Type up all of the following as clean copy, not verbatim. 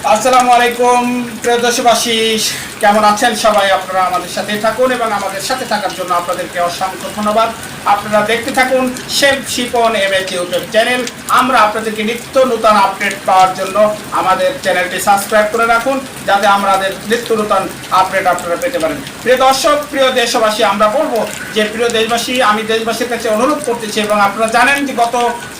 আসসালামু আলাইকুম প্রিয় দেশবাসী, কেমন আছেন সবাই? আপনারা আমাদের সাথে থাকুন এবং আমাদের সাথে থাকার জন্য আপনাদেরকে অসংখ্য ধন্যবাদ। আপনারা দেখতে থাকুন chef Shipon MH YouTube channel. আমরা আপনাদেরকে নিত্য নতুন আপডেট পাওয়ার জন্য আমাদের চ্যানেলটি সাবস্ক্রাইব করে রাখুন, যাতে আমাদের নিত্য নতুন আপডেট আপনারা পেতে পারেন। প্রিয় দর্শক, প্রিয় দেশবাসী, আমরা বলবো যে প্রিয় দেশবাসী, আমি দেশবাসীর কাছে অনুরোধ করতেছি এবং আপনারা জানেন যে গত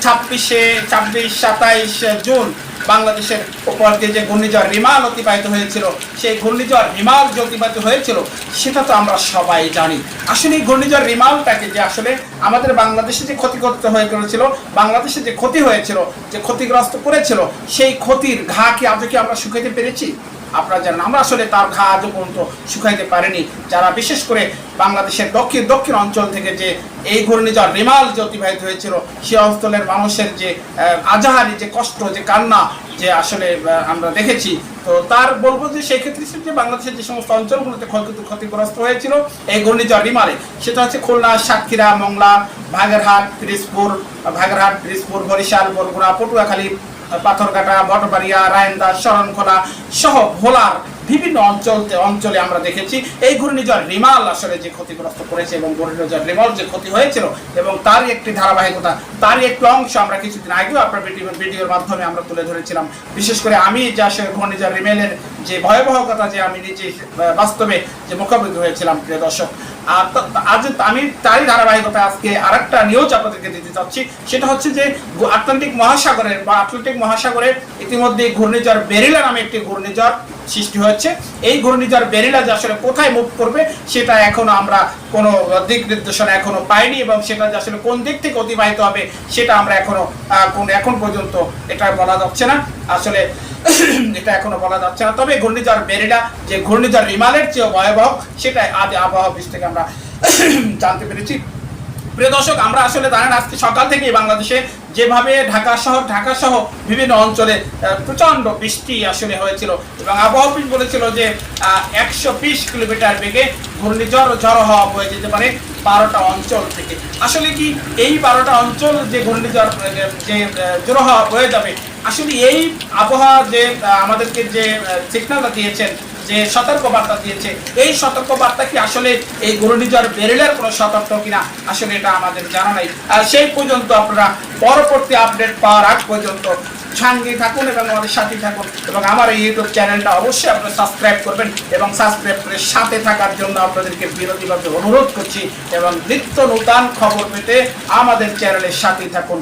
26-27 জুন বাংলাদেশের উপর দিয়ে যে ঘূর্ণিঝড় রিমাল অতিবাহিত হয়েছিল, সেই ঘূর্ণিঝড় রিমাল যে অতিবাহিত হয়েছিল সেটা তো আমরা সবাই জানি। আসলে এই ঘূর্ণিঝড় রিমালটাকে যে আসলে আমাদের বাংলাদেশে যে ক্ষতিগ্রস্ত হয়ে গেছিল, বাংলাদেশে যে ক্ষতি হয়েছিল, যে ক্ষতিগ্রস্ত করেছিল, সেই ক্ষতির ঘা কি আজও কি আমরা শুকাইতে পেরেছি? আপনারা জানেন আমরা আসলে তার ঘা আজও পর্যন্ত শুকাইতে পারিনি। যারা বিশেষ করে বাংলাদেশের দক্ষিণ অঞ্চল থেকে যে এই ঘূর্ণিঝড় রিমাল যে অতিবাহিত হয়েছিল, সে অঞ্চলের মানুষের যে আজাহারি, যে কষ্ট, যে কান্না, যে আসলে আমরা দেখেছি, তো তার বলবো যে সেই ক্ষেত্রে যে বাংলাদেশের যে সমস্ত অঞ্চলগুলোতে ক্ষতিগ্রস্ত হয়েছিল এই ঘূর্ণিঝড় রিমালে, সেটা হচ্ছে খুলনা, সাতক্ষীরা, মংলা, বাগেরহাট, পিরিজপুর, বরিশাল, বরগুনা, পটুয়াখালী, পাথরঘাটা, ভটবাড়িয়া, রায়ন্দা, শরণখোলা সহ ভোলার বিভিন্ন অঞ্চলে আমরা দেখেছি এই ঘূর্ণিঝড় রিমাল আসলে যে ক্ষতিগ্রস্ত করেছে এবং ঘূর্ণিঝড় রিমাল যে ক্ষতি হয়েছিল এবং তারই একটি ধারাবাহিকতা, তারই একটি অংশ আমরা কিছুদিন আগেও আপনার ভিডিওর মাধ্যমে আমরা তুলে ধরেছিলাম। বিশেষ করে আমি যে আসলে ঘূর্ণিঝড় রিমেলের যে ভয়াবহতা যে আমি নিজে বাস্তবে যে মুখোমুখি হয়েছিলাম প্রিয় দর্শক, আর আজ আমি তারই ধারাবাহিকতা আজকে আরেকটা নিউজ আপনাদেরকে দিতে চাচ্ছি। সেটা হচ্ছে যে আটলান্টিক মহাসাগরে ইতিমধ্যে ঘূর্ণিঝড় বেরিলা নামে একটি ঘূর্ণিঝড় সৃষ্টি হয়েছে। এই ঘূর্ণিঝড় বেরিলা যে আসলে কোথায় মুভ করবে সেটা এখনো আমরা কোনো দিক নির্দেশনা এখনো পাইনি, এবং সেটা যে আসলে কোন দিক থেকে অতিবাহিত হবে সেটা আমরা এখন পর্যন্ত এটা বলা যাচ্ছে না। আসলে এটা এখনো বলা যাচ্ছে না। তবে ঘূর্ণিঝড় বেরিলা যে ঘূর্ণিঝড় রিমালের চেয়েও ভয়াবহ, সেটাই আজ আবহাওয়া অফিস থেকে আমরা জানতে পেরেছি। প্রিয় দর্শক, আমরা আসলে জানেন আজকে সকাল থেকেই বাংলাদেশে যেভাবে ঢাকা সহ বিভিন্ন অঞ্চলে প্রচন্ড বৃষ্টি আসলে হয়েছিল এবং আবহাওয়া অফিস বলেছিল যে 120 কিলোমিটার বেগে ঘূর্ণিঝড় ঝড়ো হওয়া বয়ে যেতে পারে 12টা অঞ্চল থেকে। আসলে কি এই 12টা অঞ্চল যে ঘূর্ণিঝড় যে ঝড়ো হওয়া বয়ে যাবে, আসলে এই আবহাওয়া যে আমাদেরকে যে সিগন্যালটা দিয়েছেন, যে সতর্কবার্তা দিয়েছে, এই সতর্কবার্তা কি আসলে এই ঘূর্ণিঝড় বেরিলার কোনো সতর্ক কিনা আসলে এটা আমাদের জানা নাই। আর সেই পর্যন্ত আপনারা পরবর্তী আপডেট পাওয়ার আগ পর্যন্ত সঙ্গে থাকুন এবং আমাদের সাথে থাকুন, এবং আমার এই ইউটিউব চ্যানেলটা অবশ্যই আপনারা সাবস্ক্রাইব করবেন এবং সাবস্ক্রাইব করে সাথে থাকার জন্য আপনাদেরকে বিরতিভাবে অনুরোধ করছি, এবং নিত্য নতুন খবর পেতে আমাদের চ্যানেলের সাথে থাকুন।